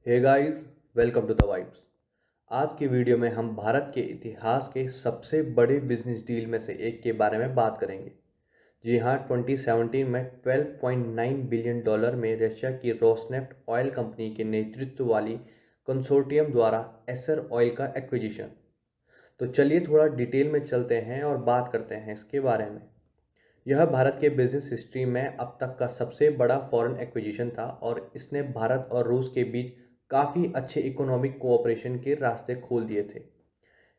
Hey guys, welcome to the vibes. आज की video में हम भारत के इतिहास के सबसे बड़े बिजनेस डील में से एक के बारे में बात करेंगे। जी हाँ, 2017 में $12.9 बिलियन में रशिया की रोसनेफ्ट ऑयल कंपनी के नेतृत्व वाली कंसोर्टियम द्वारा एसर ऑयल का एक्विजिशन। तो चलिए थोड़ा डिटेल में चलते हैं और बात करते हैं इसके बारे में। यह भारत के बिजनेस हिस्ट्री में अब तक का सबसे बड़ा फॉरेन एक्विजिशन था और इसने भारत और रूस के बीच काफ़ी अच्छे इकोनॉमिक कोऑपरेशन के रास्ते खोल दिए थे।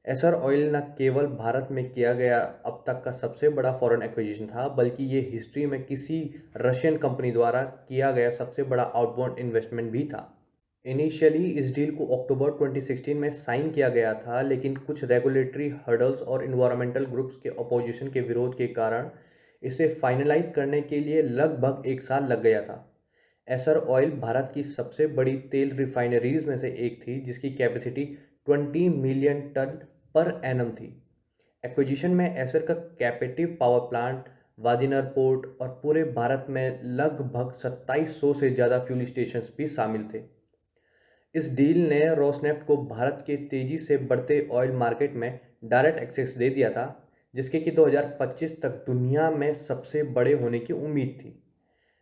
एसर ऑयल न केवल भारत में किया गया अब तक का सबसे बड़ा फॉरेन एक्विजिशन था, बल्कि ये हिस्ट्री में किसी रशियन कंपनी द्वारा किया गया सबसे बड़ा आउटबाउंड इन्वेस्टमेंट भी था। इनिशियली इस डील को अक्टूबर 2016 में साइन किया गया था, लेकिन कुछ रेगुलेटरी हर्डल्स और इन्वायरमेंटल ग्रुप्स के अपोजिशन के विरोध के कारण इसे फाइनलाइज करने के लिए लगभग एक साल लग गया था। एसर ऑयल भारत की सबसे बड़ी तेल रिफाइनरीज में से एक थी, जिसकी कैपेसिटी 20 मिलियन टन पर एनम थी। एक्विजिशन में एसर का captive power plant, Vadinar port और पूरे भारत में लगभग 2700 से ज़्यादा फ्यूल स्टेशन भी शामिल थे। इस डील ने रोसनेफ्ट को भारत के तेजी से बढ़ते ऑयल मार्केट में डायरेक्ट एक्सेस दे दिया था, जिसके कि 2025 तक दुनिया में सबसे बड़े होने की उम्मीद थी।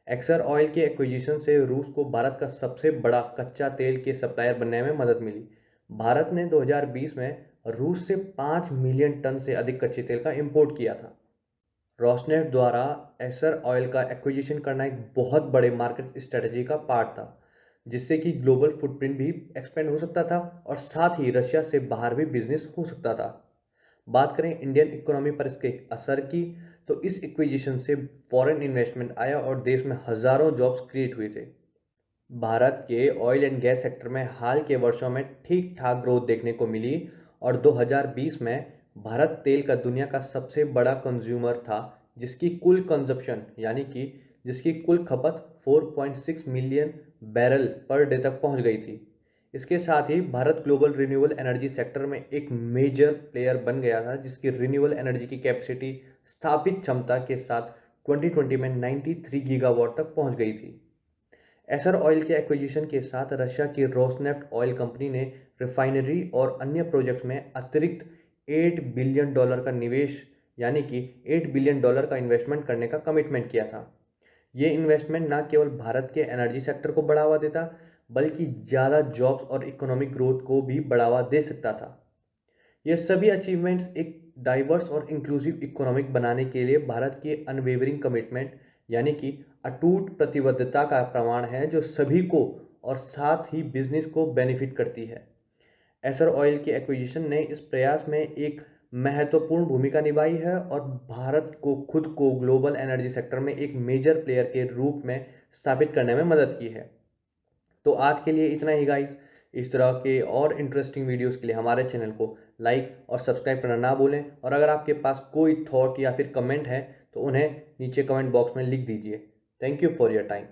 एक्सर ऑयल के एक्विजिशन से रूस को भारत का सबसे बड़ा कच्चा तेल के सप्लायर बनने में मदद मिली। भारत ने 2020 में रूस से 5 मिलियन टन से अधिक कच्चे तेल का इंपोर्ट किया था। रोसनेफ्ट द्वारा एसर ऑयल का एक्विजिशन करना एक बहुत बड़े मार्केट स्ट्रेटजी का पार्ट था, जिससे कि ग्लोबल फुटप्रिंट भी एक्सपेंड हो सकता था और साथ ही रशिया से बाहर भी बिजनेस हो सकता था। बात करें इंडियन इकोनॉमी पर इसके असर की, तो इस एक्विजिशन से फॉरेन इन्वेस्टमेंट आया और देश में हज़ारों जॉब्स क्रिएट हुए थे। भारत के ऑयल एंड गैस सेक्टर में हाल के वर्षों में ठीक ठाक ग्रोथ देखने को मिली और 2020 में भारत तेल का दुनिया का सबसे बड़ा कंज्यूमर था, जिसकी कुल कंजप्शन यानी कि जिसकी कुल खपत 4.6 मिलियन बैरल पर डे तक पहुंच गई थी। इसके साथ ही Bharat global renewable energy sector में एक मेजर प्लेयर बन गया था, जिसकी रिन्यूएबल एनर्जी की कैपेसिटी स्थापित क्षमता के साथ 2020 में 93 गीगावाट तक पहुंच गई थी। एसर ऑयल के एक्विजिशन के साथ रशिया की रोसनेफ्ट ऑयल कंपनी ने रिफाइनरी और अन्य प्रोजेक्ट्स में अतिरिक्त $8 बिलियन का निवेश यानी कि $8 बिलियन का इन्वेस्टमेंट करने का कमिटमेंट किया था। ये इन्वेस्टमेंट न केवल भारत के एनर्जी सेक्टर को बढ़ावा देता, बल्कि ज़्यादा जॉब्स और इकोनॉमिक ग्रोथ को भी बढ़ावा दे सकता था। ये सभी अचीवमेंट्स एक डाइवर्स और इंक्लूसिव इकोनॉमिक बनाने के लिए भारत की अनवेवरिंग कमिटमेंट यानी कि अटूट प्रतिबद्धता का प्रमाण है, जो सभी को और साथ ही बिजनेस को बेनिफिट करती है। एसर ऑयल के एक्विजिशन ने इस प्रयास में एक महत्वपूर्ण भूमिका निभाई है और भारत को खुद को ग्लोबल एनर्जी सेक्टर में एक मेजर प्लेयर के रूप में स्थापित करने में मदद की है। तो आज के लिए इतना ही गाइस। इस तरह के और इंटरेस्टिंग वीडियोस के लिए हमारे चैनल को लाइक और सब्सक्राइब करना ना भूलें, और अगर आपके पास कोई थॉट या फिर कमेंट है तो उन्हें नीचे कमेंट बॉक्स में लिख दीजिए। Thank you for your time.